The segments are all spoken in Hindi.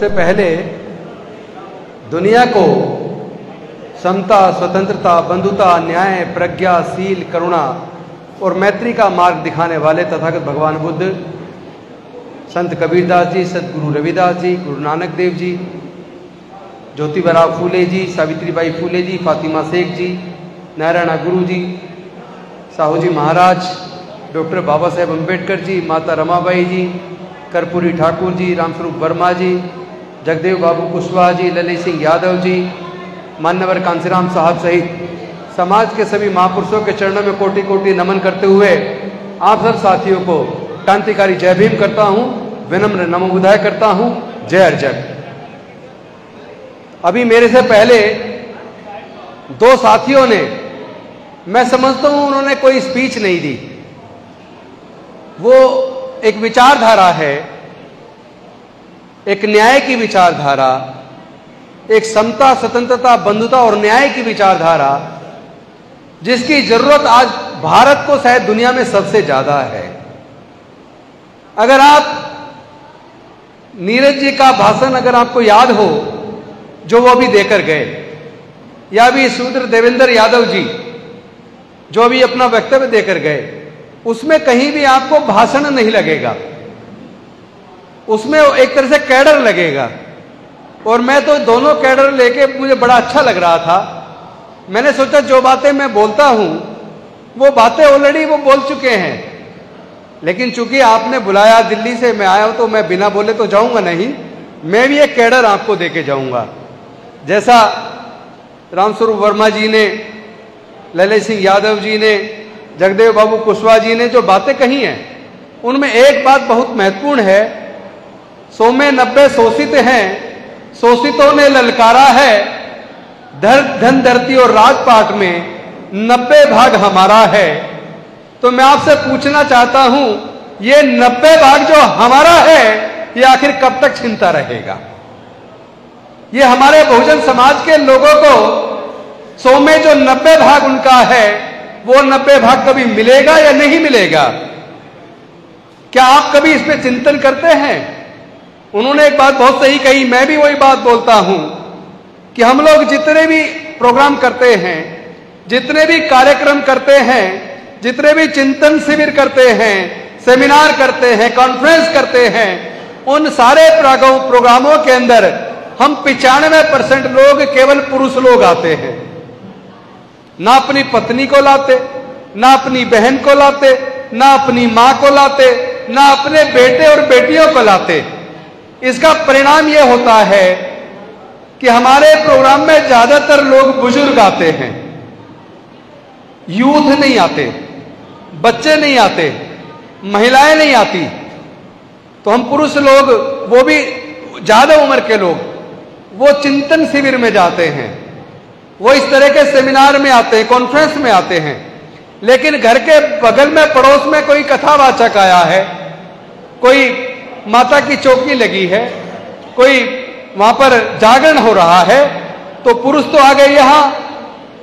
सबसे पहले दुनिया को समता, स्वतंत्रता, बंधुता, न्याय, प्रज्ञा, शील, करुणा और मैत्री का मार्ग दिखाने वाले तथागत भगवान बुद्ध, संत कबीरदास जी, सतगुरु रविदास जी, गुरु नानक देव जी, ज्योतिबा फूले जी, सावित्रीबाई फूले जी, फातिमा शेख जी, नारायणा गुरु जी, साहू जी महाराज, डॉक्टर बाबा साहेब अम्बेडकर जी, माता रमाबाई जी, कर्पूरी ठाकुर जी, रामस्वरूप वर्मा जी, जगदेव बाबू कुशवाहा जी, ललित सिंह यादव जी, मान्यवर कांसीराम साहब सहित समाज के सभी महापुरुषों के चरणों में कोटि कोटि नमन करते हुए आप सब साथियों को क्रांतिकारी जय भीम करता हूं, विनम्र नमो बुधाय करता हूं। जय अर्जन। अभी मेरे से पहले दो साथियों ने, मैं समझता हूं उन्होंने कोई स्पीच नहीं दी। वो एक विचारधारा है, एक न्याय की विचारधारा, एक समता, स्वतंत्रता, बंधुता और न्याय की विचारधारा, जिसकी जरूरत आज भारत को शायद दुनिया में सबसे ज्यादा है। अगर आप नीरज जी का भाषण अगर आपको याद हो जो वो अभी देकर गए, या भी शूद्र देवेंद्र यादव जी जो अभी अपना वक्तव्य देकर गए, उसमें कहीं भी आपको भाषण नहीं लगेगा, उसमें एक तरह से कैडर लगेगा। और मैं तो दोनों कैडर लेके मुझे बड़ा अच्छा लग रहा था। मैंने सोचा जो बातें मैं बोलता हूं वो बातें ऑलरेडी वो बोल चुके हैं, लेकिन चूंकि आपने बुलाया, दिल्ली से मैं आया हूं, तो मैं बिना बोले तो जाऊंगा नहीं। मैं भी एक कैडर आपको देके जाऊंगा। जैसा रामस्वरूप वर्मा जी ने, ललित सिंह यादव जी ने, जगदेव बाबू कुशवाहा जी ने जो बातें कही हैं, उनमें एक बात बहुत महत्वपूर्ण है। 100 में 90 शोषित हैं, शोषितों ने ललकारा है, धन धरती और राजपाट में 90 भाग हमारा है। तो मैं आपसे पूछना चाहता हूं, ये 90 भाग जो हमारा है, ये आखिर कब तक छिनता रहेगा? ये हमारे बहुजन समाज के लोगों को 100 में जो 90 भाग उनका है, वो 90 भाग कभी मिलेगा या नहीं मिलेगा? क्या आप कभी इस पे चिंतन करते हैं? उन्होंने एक बात बहुत सही कही, मैं भी वही बात बोलता हूं कि हम लोग जितने भी प्रोग्राम करते हैं, जितने भी कार्यक्रम करते हैं, जितने भी चिंतन शिविर करते हैं, सेमिनार करते हैं, कॉन्फ्रेंस करते हैं, उन सारे प्रोग्रामों के अंदर हम 95% लोग केवल पुरुष लोग आते हैं। ना अपनी पत्नी को लाते, ना अपनी बहन को लाते, ना अपनी मां को लाते, ना अपने बेटे और बेटियों को लाते। इसका परिणाम यह होता है कि हमारे प्रोग्राम में ज्यादातर लोग बुजुर्ग आते हैं, यूथ नहीं आते, बच्चे नहीं आते, महिलाएं नहीं आती। तो हम पुरुष लोग, वो भी ज्यादा उम्र के लोग, वो चिंतन शिविर में जाते हैं, वो इस तरह के सेमिनार में आते हैं, कॉन्फ्रेंस में आते हैं। लेकिन घर के बगल में, पड़ोस में कोई कथावाचक आया है, कोई माता की चौकी लगी है, कोई वहां पर जागरण हो रहा है, तो पुरुष तो आ गए यहां,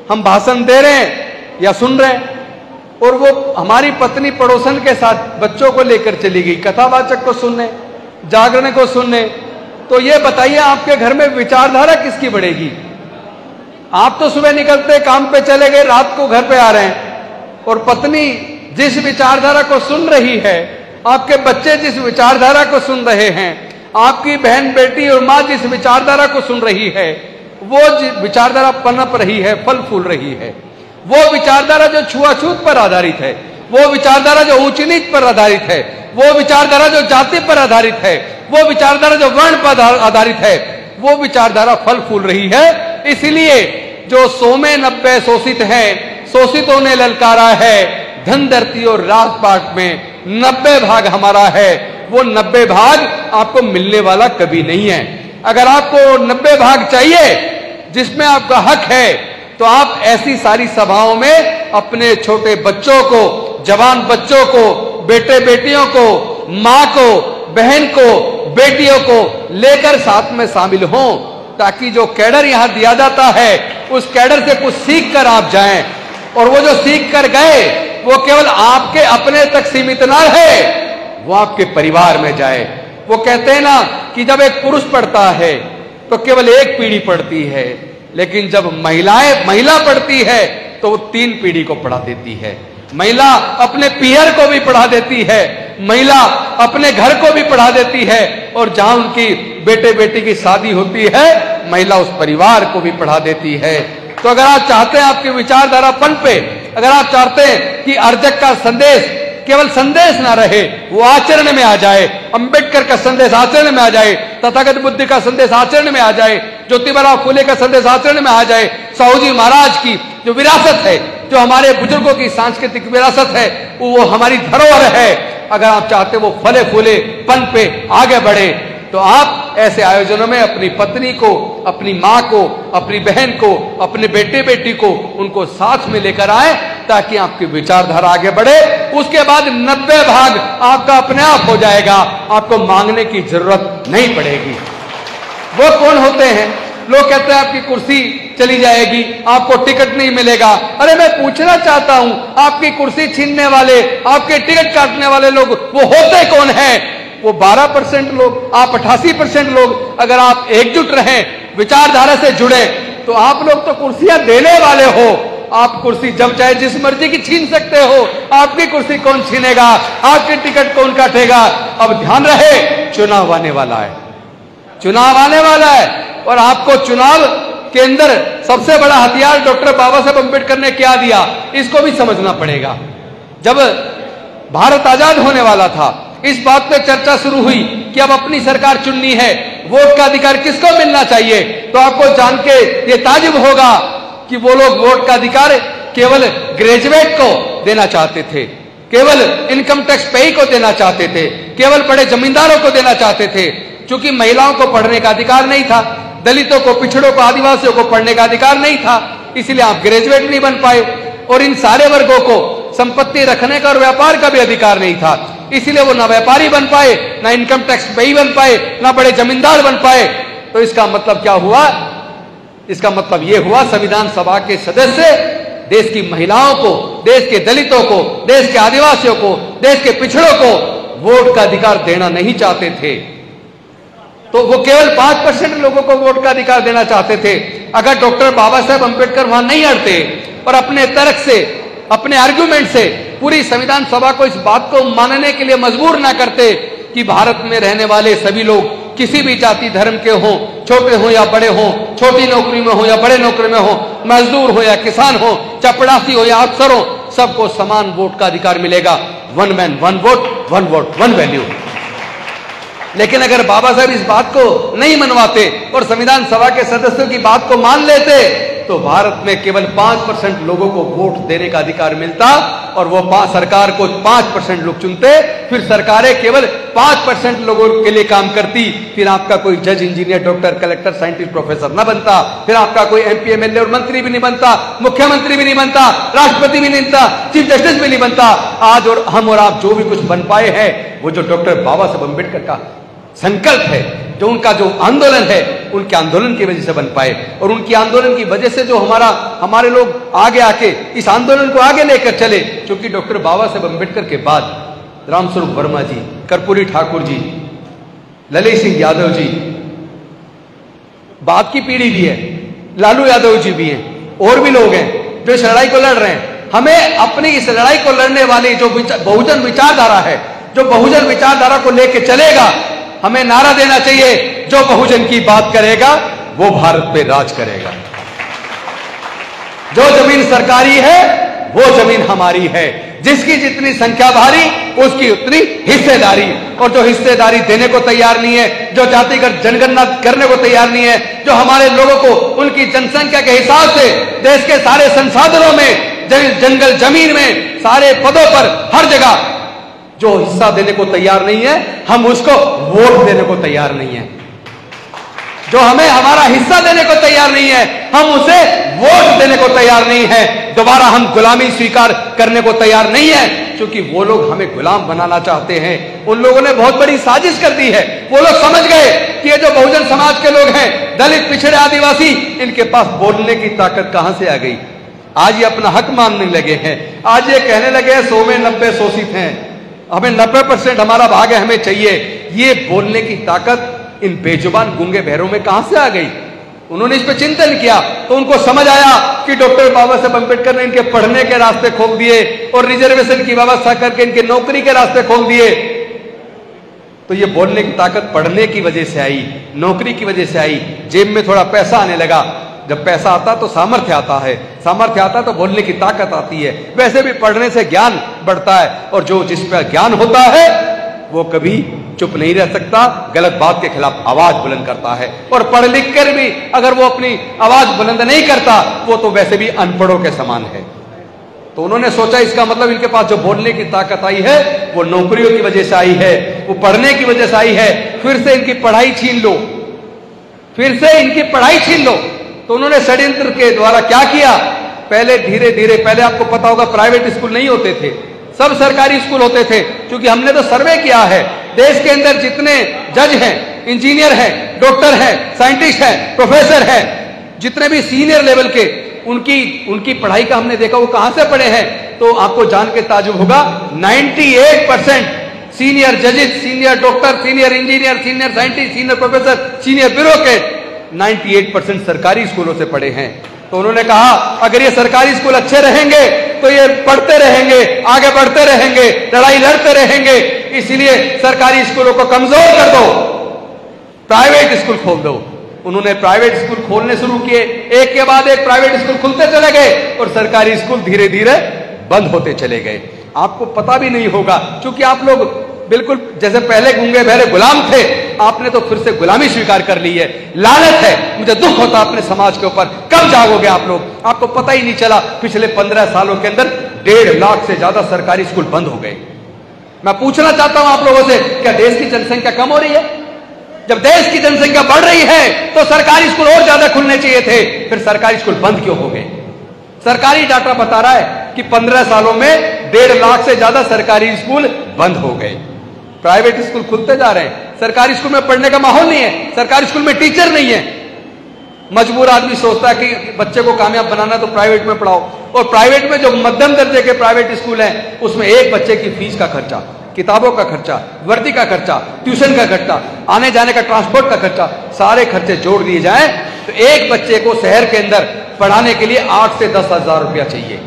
हम भाषण दे रहे हैं या सुन रहे हैं, और वो हमारी पत्नी पड़ोसन के साथ बच्चों को लेकर चली गई कथावाचक को सुनने, जागरण को सुनने। तो ये बताइए आपके घर में विचारधारा किसकी बढ़ेगी? आप तो सुबह निकलते काम पे चले गए, रात को घर पे आ रहे हैं, और पत्नी जिस विचारधारा को सुन रही है, आपके बच्चे जिस विचारधारा को सुन रहे हैं, आपकी बहन बेटी और मां जिस विचारधारा को सुन रही है, वो विचारधारा पनप रही है, फल फूल रही है। वो विचारधारा जो छुआछूत पर आधारित है, वो विचारधारा जो ऊंच नीच पर आधारित है, वो विचारधारा जो जाति पर आधारित है, वो विचारधारा जो वर्ण पर आधारित है, वो विचारधारा फल फूल रही है। इसलिए जो 100 में 90 शोषित हैं, शोषितों ने ललकारा है, धन धरती और राजपाट में 90 भाग हमारा है। वो 90 भाग आपको मिलने वाला कभी नहीं है। अगर आपको 90 भाग चाहिए जिसमें आपका हक है, तो आप ऐसी सारी सभाओं में अपने छोटे बच्चों को, जवान बच्चों को, बेटे बेटियों को, मां को, बहन को, बेटियों को लेकर साथ में शामिल हों, ताकि जो कैडर यहां दिया जाता है, उस कैडर से कुछ सीख कर आप जाएं। और वो जो सीख कर गए, वो केवल आपके अपने तक सीमित ना रहे, वो आपके परिवार में जाए, वो कहते हैं ना कि जब एक पुरुष पढ़ता है तो केवल एक पीढ़ी पढ़ती है, लेकिन जब महिला पढ़ती है तो वो 3 पीढ़ी को पढ़ा देती है। महिला अपने पीहर को भी पढ़ा देती है, महिला अपने घर को भी पढ़ा देती है, और जहां उनकी बेटे बेटी की शादी होती है महिला उस परिवार को भी पढ़ा देती है। तो अगर आप चाहते हैं आपकी विचारधारा पनपे, अगर आप चाहते हैं कि अर्जक का संदेश केवल संदेश ना रहे, वो आचरण में आ जाए, अंबेडकर का संदेश आचरण में आ जाए, तथागत बुद्ध का संदेश आचरण में आ जाए, ज्योतिबा फुले का संदेश आचरण में आ जाए, साहू जी महाराज की जो विरासत है, जो हमारे बुजुर्गों की सांस्कृतिक विरासत है, वो हमारी धरोहर है, अगर आप चाहते वो फले फूले पनपे आगे बढ़े, तो आप ऐसे आयोजनों में अपनी पत्नी को, अपनी मां को, अपनी बहन को, अपने बेटे बेटी को, उनको साथ में लेकर आए ताकि आपकी विचारधारा आगे बढ़े। उसके बाद 90 भाग आपका अपने आप हो जाएगा, आपको मांगने की जरूरत नहीं पड़ेगी। वो कौन होते हैं? लोग कहते हैं आपकी कुर्सी चली जाएगी, आपको टिकट नहीं मिलेगा। अरे मैं पूछना चाहता हूं, आपकी कुर्सी छीनने वाले, आपके टिकट काटने वाले लोग वो होते कौन हैं? वो 12% लोग, आप 88% लोग। अगर आप एकजुट रहें, विचारधारा से जुड़े, तो आप लोग तो कुर्सियां देने वाले हो। आप कुर्सी जब चाहे जिस मर्जी की छीन सकते हो, आपकी कुर्सी कौन छीनेगा, आपकी टिकट कौन काटेगा? अब ध्यान रहे, चुनाव आने वाला है, चुनाव आने वाला है, और आपको चुनाव के अंदर सबसे बड़ा हथियार डॉक्टर बाबा साहब अम्बेडकर ने क्या दिया, इसको भी समझना पड़ेगा। जब भारत आजाद होने वाला था, इस बात पे चर्चा शुरू हुई कि अब अपनी सरकार चुननी है, वोट का अधिकार किसको मिलना चाहिए, तो आपको जान के ये ताजुब होगा कि वो लोग वोट का अधिकार केवल ग्रेजुएट को देना चाहते थे, केवल इनकम टैक्स पेई को देना चाहते थे, केवल बड़े जमींदारों को देना चाहते थे। क्योंकि महिलाओं को पढ़ने का अधिकार नहीं था, दलितों को, पिछड़ों को, आदिवासियों को पढ़ने का अधिकार नहीं था, इसलिए आप ग्रेजुएट नहीं बन पाए। और इन सारे वर्गों को संपत्ति रखने का और व्यापार का भी अधिकार नहीं था, इसलिए वो ना व्यापारी बन पाए, ना इनकम टैक्स पेई बन पाए, ना बड़े जमींदार बन पाए। तो इसका मतलब क्या हुआ? इसका मतलब यह हुआ संविधान सभा के सदस्य देश की महिलाओं को, देश के दलितों को, देश के आदिवासियों को, देश के पिछड़ों को वोट का अधिकार देना नहीं चाहते थे। तो वो केवल 5% लोगों को वोट का अधिकार देना चाहते थे। अगर डॉक्टर बाबा साहेब अम्बेडकर वहां नहीं अड़ते और अपने तर्क से, अपने आर्ग्यूमेंट से पूरी संविधान सभा को इस बात को मानने के लिए मजबूर ना करते कि भारत में रहने वाले सभी लोग किसी भी जाति धर्म के हों, छोटे हों या बड़े हों, छोटी नौकरी में हो या बड़े नौकरी में हो, मजदूर हो या किसान हो, चपड़ासी हो या अफसर हो, सबको समान वोट का अधिकार मिलेगा। 1 मैन 1 वोट, 1 वोट 1 वैल्यू। लेकिन अगर बाबा साहब इस बात को नहीं मनवाते और संविधान सभा के सदस्यों की बात को मान लेते, तो भारत में केवल 5% लोगों को वोट देने का अधिकार मिलता, और वो सरकार को 5% लोग चुनते, फिर सरकारें केवल 5% लोगों के लिए काम करती। फिर आपका कोई जज, engineer, doctor, collector, scientist, professor न बनता, फिर आपका कोई MP, MLA और मंत्री भी नहीं बनता, मुख्यमंत्री भी नहीं बनता, राष्ट्रपति भी नहीं बनता, चीफ जस्टिस भी नहीं बनता। आज और हम और आप जो भी कुछ बन पाए हैं, वो जो डॉक्टर बाबा साहब अम्बेडकर का संकल्प है, जो उनका जो आंदोलन है, उनके आंदोलन की वजह से बन पाए। और उनकी आंदोलन की वजह से जो हमारे लोग आगे आके इस आंदोलन को आगे लेकर चले, क्योंकि डॉक्टर बाबा साहब अम्बेडकर के बाद रामस्वरूप वर्मा जी, कर्पूरी ठाकुर जी, ललित सिंह यादव जी, बाद की पीढ़ी भी है, लालू यादव जी भी हैं, और भी लोग हैं जो इस लड़ाई को लड़ रहे हैं। हमें अपनी इस लड़ाई को लड़ने वाली जो बहुजन विचारधारा है, जो बहुजन विचारधारा को लेकर चलेगा, हमें नारा देना चाहिए, जो बहुजन की बात करेगा वो भारत पे राज करेगा। जो जमीन सरकारी है वो जमीन हमारी है, जिसकी जितनी संख्या भारी उसकी उतनी हिस्सेदारी, और जो हिस्सेदारी देने को तैयार नहीं है, जो जातिगत जनगणना करने को तैयार नहीं है, जो हमारे लोगों को उनकी जनसंख्या के हिसाब से देश के सारे संसाधनों में, जंगल जमीन में, सारे पदों पर, हर जगह जो हिस्सा देने को तैयार नहीं है, हम उसको वोट देने को तैयार नहीं है। जो हमें हमारा हिस्सा देने को तैयार नहीं है, हम उसे वोट देने को तैयार नहीं है। दोबारा हम गुलामी स्वीकार करने को तैयार नहीं है, क्योंकि वो लोग हमें गुलाम बनाना चाहते हैं। उन लोगों ने बहुत बड़ी साजिश कर दी है। वो लोग समझ गए कि ये जो बहुजन समाज के लोग हैं, दलित, पिछड़े, आदिवासी, इनके पास बोलने की ताकत कहां से आ गई। आज ये अपना हक मानने लगे हैं, आज ये कहने लगे 100 में 90 शोषित हैं। हमें 90% हमारा भाग है, हमें चाहिए। ये बोलने की ताकत इन बेजुबान गूंगे बहरों में कहां से आ गई? उन्होंने इस पर चिंतन किया तो उनको समझ आया कि डॉक्टर बाबा साहब अम्बेडकर ने इनके पढ़ने के रास्ते खोल दिए और रिजर्वेशन की व्यवस्था करके इनके नौकरी के रास्ते खोल दिए। तो ये बोलने की ताकत पढ़ने की वजह से आई, नौकरी की वजह से आई, जेब में थोड़ा पैसा आने लगा। जब पैसा आता तो सामर्थ्य आता है, सामर्थ्य आता तो बोलने की ताकत आती है। वैसे भी पढ़ने से ज्ञान बढ़ता है और जो जिस पर ज्ञान होता है वो कभी चुप नहीं रह सकता, गलत बात के खिलाफ आवाज बुलंद करता है। और पढ़ लिख कर भी अगर वो अपनी आवाज बुलंद नहीं करता वो तो वैसे भी अनपढ़ों के समान है। तो उन्होंने सोचा इसका मतलब इनके पास जो बोलने की ताकत आई है वो नौकरियों की वजह से आई है, वो पढ़ने की वजह से आई है। फिर से इनकी पढ़ाई छीन लो, फिर से इनकी पढ़ाई छीन लो। तो उन्होंने षड्यंत्र के द्वारा क्या किया? पहले धीरे धीरे, पहले आपको पता होगा प्राइवेट स्कूल नहीं होते थे, सब सरकारी स्कूल होते थे। क्योंकि हमने तो सर्वे किया है, देश के अंदर जितने जज हैं, इंजीनियर हैं, डॉक्टर हैं, साइंटिस्ट हैं, प्रोफेसर हैं, जितने भी सीनियर लेवल के, उनकी पढ़ाई का हमने देखा वो कहां से पढ़े हैं। तो आपको जान के ताजुब होगा 98% सीनियर जजेस, senior doctor, senior engineer, senior scientist, senior professor, senior bureaucrat 98% सरकारी स्कूलों से पढ़े हैं। तो उन्होंने कहा अगर ये सरकारी स्कूल अच्छे रहेंगे तो ये पढ़ते रहेंगे, आगे बढ़ते रहेंगे, लड़ाई लड़ते रहेंगे। इसलिए सरकारी स्कूलों को कमजोर कर दो, प्राइवेट स्कूल खोल दो। उन्होंने प्राइवेट स्कूल खोलने शुरू किए, एक के बाद एक प्राइवेट स्कूल खुलते चले गए और सरकारी स्कूल धीरे धीरे बंद होते चले गए। आपको पता भी नहीं होगा क्योंकि आप लोग बिल्कुल जैसे पहले गूंगे बहरे गुलाम थे, आपने तो फिर से गुलामी स्वीकार कर ली है। लालच है, मुझे दुख होता अपने समाज के ऊपर। कब जागोगे आप लोग? आपको पता ही नहीं चला पिछले 15 सालों के अंदर 1.5 लाख से ज्यादा सरकारी स्कूल बंद हो गए। मैं पूछना चाहता हूं आप लोगों से, क्या देश की जनसंख्या कम हो रही है? जब देश की जनसंख्या बढ़ रही है तो सरकारी स्कूल और ज्यादा खुलने चाहिए थे, फिर सरकारी स्कूल बंद क्यों हो गए? सरकारी डाटा बता रहा है कि 15 सालों में 1.5 लाख से ज्यादा सरकारी स्कूल बंद हो गए। प्राइवेट स्कूल खुलते जा रहे हैं, सरकारी स्कूल में पढ़ने का माहौल नहीं है, सरकारी स्कूल में टीचर नहीं है। मजबूर आदमी सोचता है कि बच्चे को कामयाब बनाना तो प्राइवेट में पढ़ाओ। और प्राइवेट में जो मध्यम दर्जे के प्राइवेट स्कूल हैं उसमें एक बच्चे की फीस का खर्चा, किताबों का खर्चा, वर्दी का खर्चा, ट्यूशन का खर्चा, आने जाने का ट्रांसपोर्ट का खर्चा, सारे खर्चे जोड़ दिए जाएं तो एक बच्चे को शहर के अंदर पढ़ाने के लिए 8 से 10 हजार रुपया चाहिए।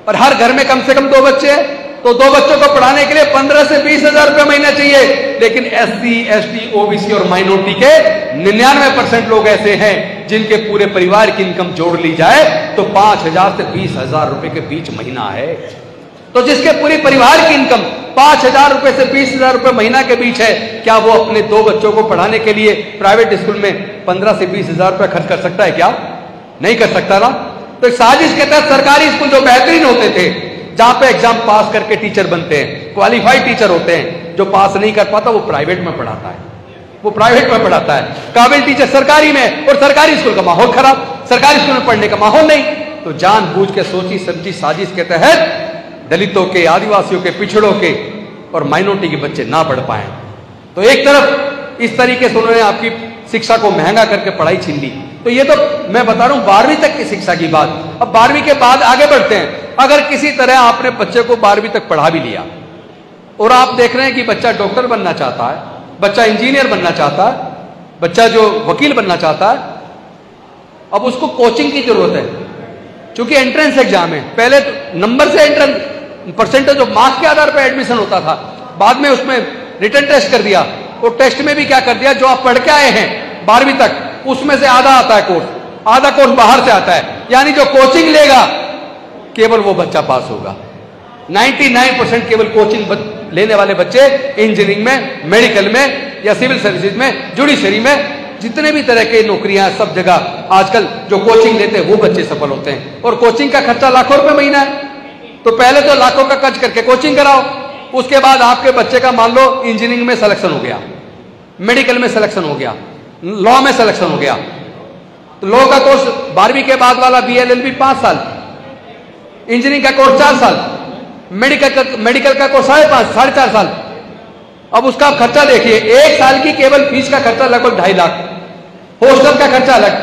और हर घर में कम से कम 2 बच्चे हैं तो 2 बच्चों को पढ़ाने के लिए 15 से 20 हजार रुपया महीना चाहिए। लेकिन SC, ST, OBC और माइनॉरिटी के 99% लोग ऐसे हैं जिनके पूरे परिवार की इनकम जोड़ ली जाए तो 5,000 से 20,000 रुपए के बीच महीना है। तो जिसके पूरी परिवार की इनकम 5,000 रुपए से 20,000 रुपए महीना के बीच है, क्या वो अपने 2 बच्चों को पढ़ाने के लिए प्राइवेट स्कूल में 15 से 20,000 रुपए खर्च कर सकता है? क्या नहीं कर सकता ना। तो साजिश के तहत सरकारी स्कूल जो बेहतरीन होते थे, जहां पे एग्जाम पास करके टीचर बनते हैं, क्वालिफाइड टीचर होते हैं, जो पास नहीं कर पाता वो प्राइवेट में पढ़ाता है, वो प्राइवेट में पढ़ाता है। काबिल टीचर सरकारी में, और सरकारी स्कूल का माहौल खराब, सरकारी स्कूल में पढ़ने का माहौल नहीं। तो जानबूझ के सोची समझी साजिश के तहत दलितों के, आदिवासियों के, पिछड़ों के और माइनॉरिटी के बच्चे ना पढ़ पाए। तो एक तरफ इस तरीके से उन्होंने आपकी शिक्षा को महंगा करके पढ़ाई छीन ली। तो ये तो मैं बता रहा हूं 12वीं तक की शिक्षा की बात। अब 12वीं के बाद आगे बढ़ते हैं। अगर किसी तरह आपने बच्चे को 12वीं तक पढ़ा भी लिया और आप देख रहे हैं कि बच्चा डॉक्टर बनना चाहता है, बच्चा इंजीनियर बनना चाहता है, बच्चा जो वकील बनना चाहता है, अब उसको कोचिंग की जरूरत है। क्योंकि एंट्रेंस एग्जाम है, पहले तो नंबर से एंट्रेंस परसेंटेज ऑफ मार्क्स के आधार पर एडमिशन होता था, बाद में उसमें रिटन टेस्ट कर दिया। और टेस्ट में भी क्या कर दिया, जो आप पढ़ के आए हैं 12वीं तक उसमें से आधा आता है कोर्स, आधा कोर्स बाहर से आता है। यानी जो कोचिंग लेगा केवल वो बच्चा पास होगा। 99% केवल कोचिंग लेने वाले बच्चे इंजीनियरिंग में, मेडिकल में या सिविल सर्विसेज में, जुडिशरी में, जितने भी तरह के नौकरियां सब जगह आजकल जो कोचिंग लेते हैं वो बच्चे सफल होते हैं। और कोचिंग का खर्चा लाखों रुपए महीना है। तो पहले तो लाखों का खर्च करके कोचिंग कराओ, उसके बाद आपके बच्चे का मान लो इंजीनियरिंग में सिलेक्शन हो गया, मेडिकल में सिलेक्शन हो गया, लॉ में सिलेक्शन हो गया। तो लॉ का कोर्स 12वीं के बाद वाला BLLB 5 साल, इंजीनियरिंग का कोर्स 4 साल, मेडिकल का कोर्स 4.5 साल। अब उसका खर्चा देखिए, 1 साल की केवल फीस का खर्चा लगभग 2.5 लाख, हॉस्टल का खर्चा अलग,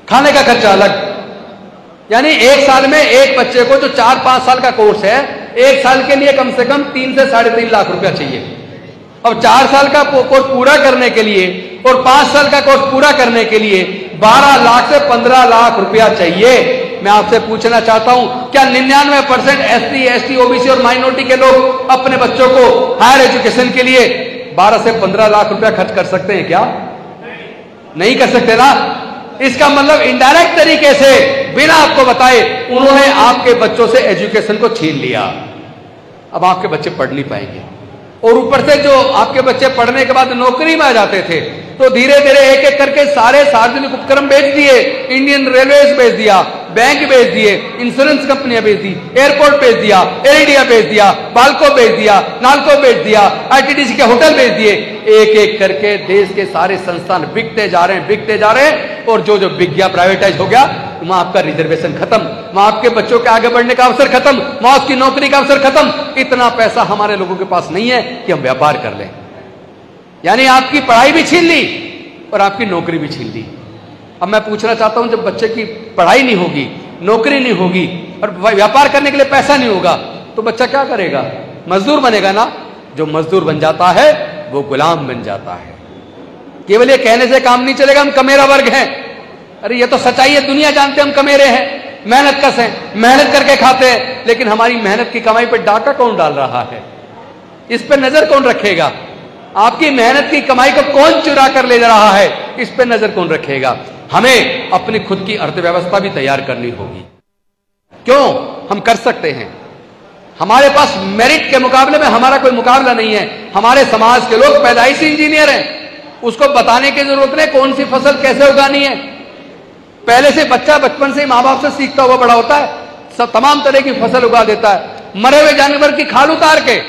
खाने का खर्चा अलग। यानी 1 साल में एक बच्चे को जो 4-5 साल का कोर्स है, 1 साल के लिए कम से कम 3 से 3.5 लाख रुपया चाहिए। अब 4 साल का कोर्स पूरा करने के लिए और 5 साल का कोर्स पूरा करने के लिए 12 लाख से 15 लाख रुपया चाहिए। मैं आपसे पूछना चाहता हूं, क्या 99% SC, ST, OBC और माइनॉरिटी के लोग अपने बच्चों को हायर एजुकेशन के लिए 12 से 15 लाख रुपया खर्च कर सकते हैं? क्या नहीं कर सकते ना? इसका मतलब इनडायरेक्ट तरीके से बिना आपको बताए उन्होंने आपके बच्चों से एजुकेशन को छीन लिया। अब आपके बच्चे पढ़ नहीं पाएंगे, और ऊपर से जो आपके बच्चे पढ़ने के बाद नौकरी में आ जाते थे तो धीरे धीरे एक एक करके सारे सार्वजनिक उपक्रम बेच दिए, इंडियन रेलवेज बेच दिया, बैंक बेच दिए, इंश्योरेंस कंपनियां बेच दी, एयरपोर्ट बेच दिया, एरिडिया बेच दिया, बाल्को बेच दिया, नाल्को बेच दिया, ITDC के होटल बेच दिए। एक एक करके देश के सारे संस्थान बिकते जा रहे हैं, बिकते जा रहे हैं, और जो जो बिक गया, प्राइवेटाइज हो गया, वहां आपका रिजर्वेशन खत्म, वहां आपके बच्चों के आगे बढ़ने का अवसर खत्म, वहां उसकी नौकरी का अवसर खत्म। इतना पैसा हमारे लोगों के पास नहीं है कि हम व्यापार कर लें। यानी आपकी पढ़ाई भी छीन ली और आपकी नौकरी भी छीन ली। अब मैं पूछना चाहता हूं, जब बच्चे की पढ़ाई नहीं होगी, नौकरी नहीं होगी और व्यापार करने के लिए पैसा नहीं होगा, तो बच्चा क्या करेगा? मजदूर बनेगा ना। जो मजदूर बन जाता है वो गुलाम बन जाता है। केवल ये कहने से काम नहीं चलेगा हम कमेरा वर्ग हैं। अरे ये तो सच्चाई है, दुनिया जानते हम कमेरे हैं, मेहनत कश हैं, मेहनत करके खाते हैं, लेकिन हमारी मेहनत की कमाई पर डाका कौन डाल रहा है? इस पर नजर कौन रखेगा? आपकी मेहनत की कमाई को कौन चुरा कर ले जा रहा है? इस पर नजर कौन रखेगा? हमें अपनी खुद की अर्थव्यवस्था भी तैयार करनी होगी। क्यों? हम कर सकते हैं। हमारे पास मेरिट के मुकाबले में हमारा कोई मुकाबला नहीं है। हमारे समाज के लोग पैदाइशी इंजीनियर हैं, उसको बताने की जरूरत नहीं कौन सी फसल कैसे उगानी है। पहले से बच्चा बचपन से मां बाप से सीखता हुआ बड़ा होता है, सब तमाम तरह की फसल उगा देता है। मरे हुए जानवर की खाल उतार के,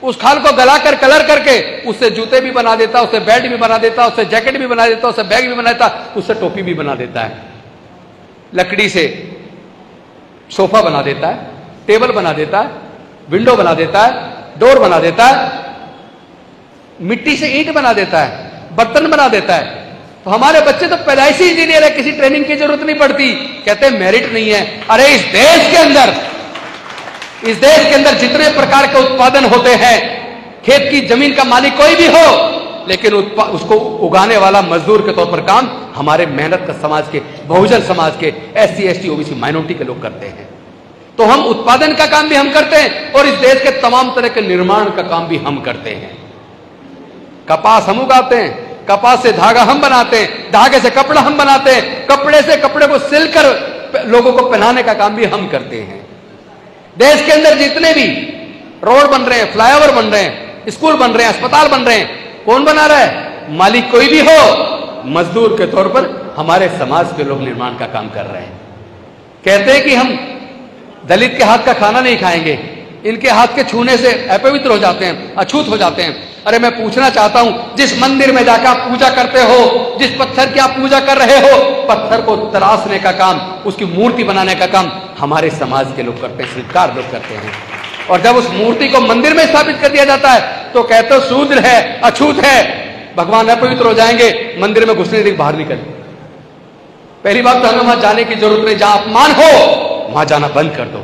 उस खाल को गलाकर कलर करके उससे जूते भी बना देता, उससे बेल्ट भी बना देता, उससे जैकेट भी बना देता, उससे बैग भी बना देता, उससे टोपी भी बना देता है। लकड़ी से सोफा बना देता है, टेबल बना देता है, विंडो बना देता है, डोर बना देता है, मिट्टी से ईंट बना देता है, बर्तन बना देता है। तो हमारे बच्चे तो पैदाइशी इंजीनियर है, किसी ट्रेनिंग की जरूरत नहीं पड़ती। कहते हैं मेरिट नहीं है। अरे इस देश के अंदर जितने प्रकार के उत्पादन होते हैं, खेत की जमीन का मालिक कोई भी हो, लेकिन उसको उगाने वाला मजदूर के तौर पर काम हमारे मेहनत का समाज के, बहुजन समाज के, SC, ST, OBC माइनॉरिटी के लोग करते हैं। तो हम उत्पादन का काम भी हम करते हैं और इस देश के तमाम तरह के निर्माण का काम भी हम करते हैं। कपास हम उगाते हैं, कपास से धागा हम बनाते हैं, धागे से कपड़ा हम बनाते हैं, कपड़े से कपड़े को सिलकर लोगों को पहनाने का काम भी हम करते हैं। देश के अंदर जितने भी रोड बन रहे हैं, फ्लाईओवर बन रहे हैं, स्कूल बन रहे हैं, अस्पताल बन रहे हैं, कौन बना रहा है? मालिक कोई भी हो, मजदूर के तौर पर हमारे समाज के लोग निर्माण का काम कर रहे हैं। कहते हैं कि हम दलित के हाथ का खाना नहीं खाएंगे, इनके हाथ के छूने से अपवित्र हो जाते हैं, अछूत हो जाते हैं। अरे मैं पूछना चाहता हूं, जिस मंदिर में जाकर आप पूजा करते हो, जिस पत्थर की आप पूजा कर रहे हो, पत्थर को तराशने का काम, उसकी मूर्ति बनाने का काम हमारे समाज के लोग करते हैं, शिल्पकार लोग करते हैं। और जब उस मूर्ति को मंदिर में स्थापित कर दिया जाता है तो कहते हो शूद्र है, अछूत है, भगवान अपवित्र हो जाएंगे, मंदिर में घुसने देख बाहर निकल। पहली बात तो हमें वहां जाने की जरूरत नहीं, जहां अपमान हो वहां जाना बंद कर दो,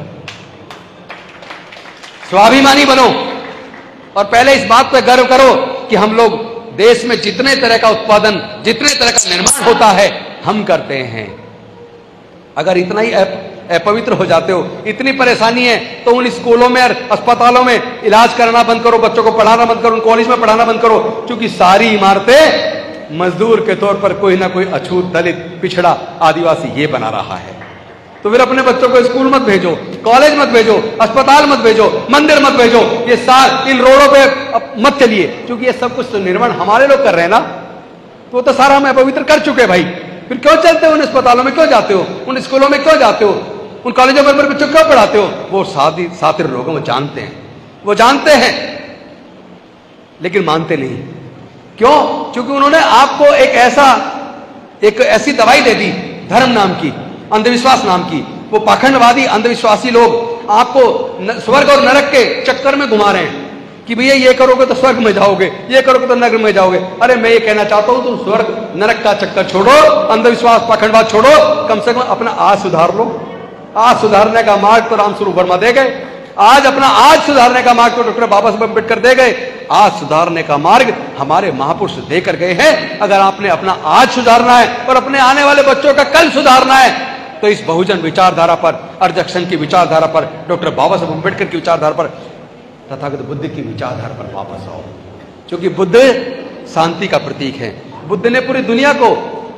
स्वाभिमानी बनो और पहले इस बात पर गर्व करो कि हम लोग देश में जितने तरह का उत्पादन, जितने तरह का निर्माण होता है हम करते हैं। अगर इतना ही अपवित्र हो जाते हो, इतनी परेशानी है, तो उन स्कूलों में और अस्पतालों में इलाज करना बंद करो, बच्चों को पढ़ाना बंद करो, उन कॉलेज में पढ़ाना बंद करो, क्योंकि सारी इमारतें मजदूर के तौर पर कोई ना कोई अछूत, दलित, पिछड़ा, आदिवासी ये बना रहा है। तो फिर अपने बच्चों को स्कूल मत भेजो, कॉलेज मत भेजो, अस्पताल मत भेजो, मंदिर मत भेजो, ये इन रोडों पे मत चलिए, क्योंकि ये सब कुछ तो निर्माण हमारे लोग कर रहे हैं ना। तो सारा हम अपवित्र कर चुके भाई, फिर क्यों चलते हो? उन अस्पतालों में क्यों जाते हो? उन स्कूलों में क्यों जाते हो? उन कॉलेजों में बच्चों क्यों पढ़ाते हो? वो सातिर लोग वो जानते हैं, वो जानते हैं लेकिन मानते नहीं। क्यों? क्योंकि उन्होंने आपको एक ऐसी दवाई दे दी, धर्म नाम की, अंधविश्वास नाम की। वो पाखंडवादी अंधविश्वासी लोग आपको स्वर्ग और नरक के चक्कर में घुमा रहे हैं कि भैया ये करोगे तो स्वर्ग में जाओगे, ये करोगे तो नरक में जाओगे। अरे मैं ये कहना चाहता हूं, तुम स्वर्ग नरक का चक्कर छोड़ो, अंधविश्वास पाखंडवाद छोड़ो, कम से कम अपना आज सुधार लो। आज सुधारने का मार्ग तो रामस्वरूप वर्मा दे गए। आज अपना आज सुधारने का मार्ग तो डॉक्टर बाबा साहब अम्बेडकर दे गए, आज सुधारने का मार्ग हमारे महापुरुष देकर गए हैं। अगर आपने अपना आज सुधारना है और अपने आने वाले बच्चों का कल सुधारना है तो इस बहुजन विचारधारा पर, अर्जक्शन की विचारधारा पर, डॉक्टर बाबा साहब अम्बेडकर की विचारधारा पर, तथागत बुद्ध की विचारधारा पर वापस आओ। क्योंकि बुद्ध शांति का प्रतीक है। बुद्ध ने पूरी दुनिया को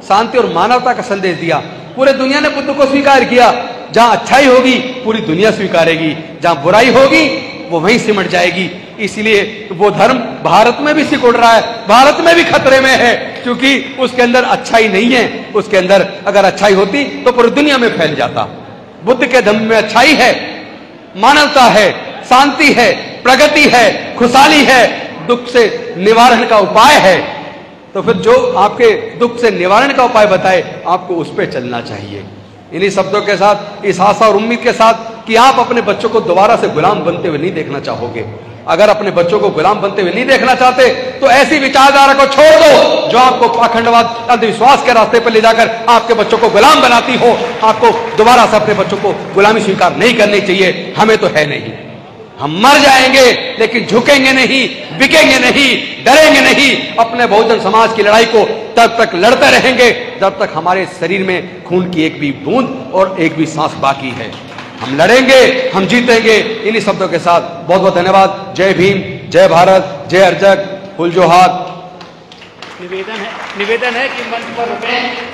शांति और मानवता का संदेश दिया। पूरे दुनिया ने बुद्ध को स्वीकार किया। जहां अच्छाई होगी पूरी दुनिया स्वीकारेगी, जहां बुराई होगी वो वहीं सिमट जाएगी। इसलिए वो धर्म भारत में भी सिकुड़ रहा है, भारत में भी खतरे में है, क्योंकि उसके अंदर अच्छाई नहीं है। उसके अंदर अगर अच्छाई होती तो पूरी दुनिया में फैल जाता। बुद्ध के धर्म में अच्छाई है, मानवता है, शांति है, प्रगति है, खुशहाली है, दुख से निवारण का उपाय है। तो फिर जो आपके दुख से निवारण का उपाय बताए आपको उस पर चलना चाहिए। इन्हीं शब्दों के साथ, इस आशा और उम्मीद के साथ कि आप अपने बच्चों को दोबारा से गुलाम बनते हुए नहीं देखना चाहोगे। अगर अपने बच्चों को गुलाम बनते हुए नहीं देखना चाहते तो ऐसी विचारधारा को छोड़ दो जो आपको पाखंडवाद, अंधविश्वास के रास्ते पर ले जाकर आपके बच्चों को गुलाम बनाती हो। आपको दोबारा से अपने बच्चों को गुलामी स्वीकार नहीं करनी चाहिए। हमें तो है नहीं, हम मर जाएंगे लेकिन झुकेंगे नहीं, बिकेंगे नहीं, डरेंगे नहीं। अपने बहुजन समाज की लड़ाई को तब तक लड़ते रहेंगे जब तक हमारे शरीर में खून की एक भी बूंद और एक भी सांस बाकी है। हम लड़ेंगे, हम जीतेंगे। इन्हीं शब्दों के साथ बहुत बहुत धन्यवाद। जय भीम, जय भारत, जय अर्जक, फुल जोहार। निवेदन है कि मंच पर रुकें।